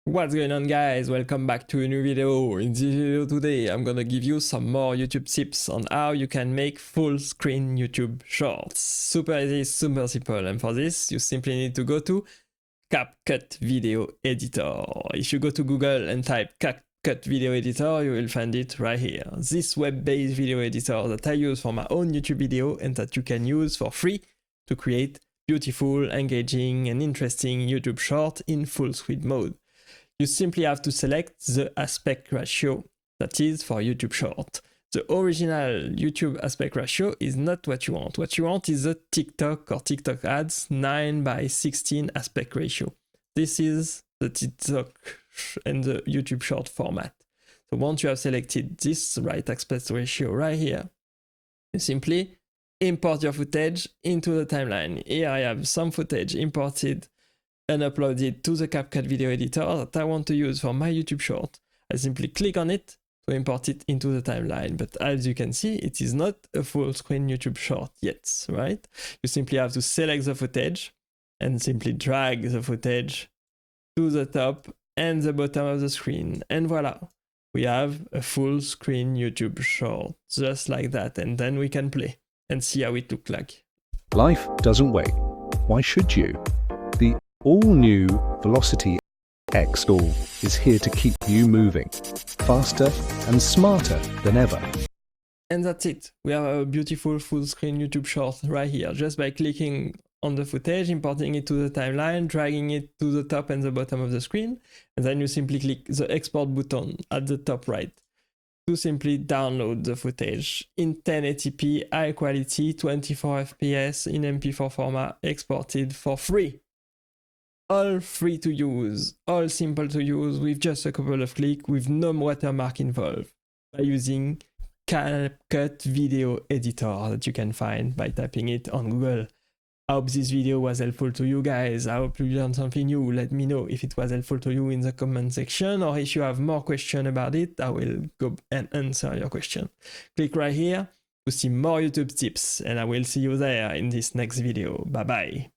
What's going on, guys? Welcome back to a new video. In this video today I'm gonna give you some more YouTube tips on how you can make full screen YouTube shorts. Super easy, super simple, and for this you simply need to go to CapCut Video Editor. If you go to Google and type CapCut Video Editor, you will find it right here. This web-based video editor that I use for my own YouTube video and that you can use for free to create beautiful, engaging and interesting YouTube short in full screen mode. You simply have to select the aspect ratio that is for YouTube short. The original YouTube aspect ratio is not what you want. What you want is a TikTok or TikTok ads 9:16 aspect ratio. This is the TikTok and the YouTube short format. So once you have selected this right aspect ratio right here, you simply import your footage into the timeline. Here I have some footage imported and uploaded to the CapCut Video Editor that I want to use for my YouTube short. I simply click on it to import it into the timeline, but as you can see, it is not a full screen YouTube short yet, right? You simply have to select the footage and simply drag the footage to the top and the bottom of the screen, and voila, we have a full screen YouTube short, just like that, and then we can play and see how it looks like. Life doesn't wait. Why should you? The all-new Velocity X tool is here to keep you moving, faster and smarter than ever. And that's it. We have a beautiful full-screen YouTube short right here, just by clicking on the footage, importing it to the timeline, dragging it to the top and the bottom of the screen, and then you simply click the export button at the top right to simply download the footage in 1080p, high quality, 24 FPS in MP4 format, exported for free. All free to use, all simple to use with just a couple of clicks, with no watermark involved, by using CapCut Video Editor that you can find by typing it on Google. I hope this video was helpful to you guys. I hope you learned something new. Let me know if it was helpful to you in the comment section, or if you have more questions about it, I will go and answer your question. Click right here to see more YouTube tips, and I will see you there in this next video. Bye bye.